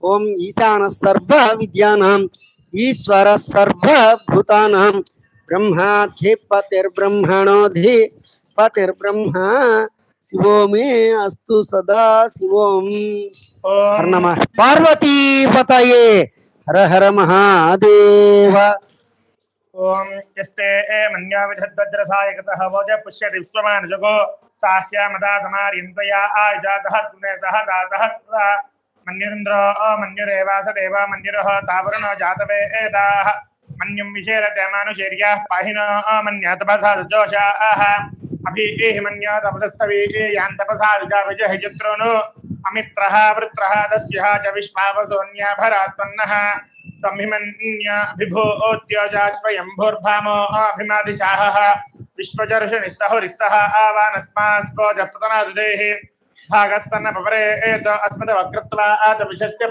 ఓం ఈశాన సర్వ విద్యానాం ఈశ్వర సర్వభూతానాం బ్రహ్మాధిపతిర్బ్రహ్మణోధిపతిర్బ్రహ్మ శివో మే అస్తు సదా శివోం. హర నమః పార్వతీపతయే. హర హర మహాదేవ. ओम यस्ते मन्या विधद्वज्रसायकतः वोज पुष्यति विश्वमानुजगो साह्यामदा समार्यन्तया आयुजातः सुनेतः दातः मन्युरिन्द्रो मन्युरेवास देवा मन्युरः तावरुणो जातवेदाः मन्युं विशेरते मानुषेर्याः पाहिनो मन्यातपसा जोषाः अभिः मन्यातपस्तवी यान्तपसा विजाविजः चित्रोनु अमित्रः वृत्रः दस्यः च विश्वावसोऽन्याभरात्पन्नः तमिमन्याभिभूत्योजा स्वयंभूर्भामो अभिमादिशाहः विश्वजर्षनिस्सहुरिस्सः आवानस्मास्को जप्रतनादुदेहि भागस्तन्न पवरे एत अस्मदवक्रत्वा आदविशस्य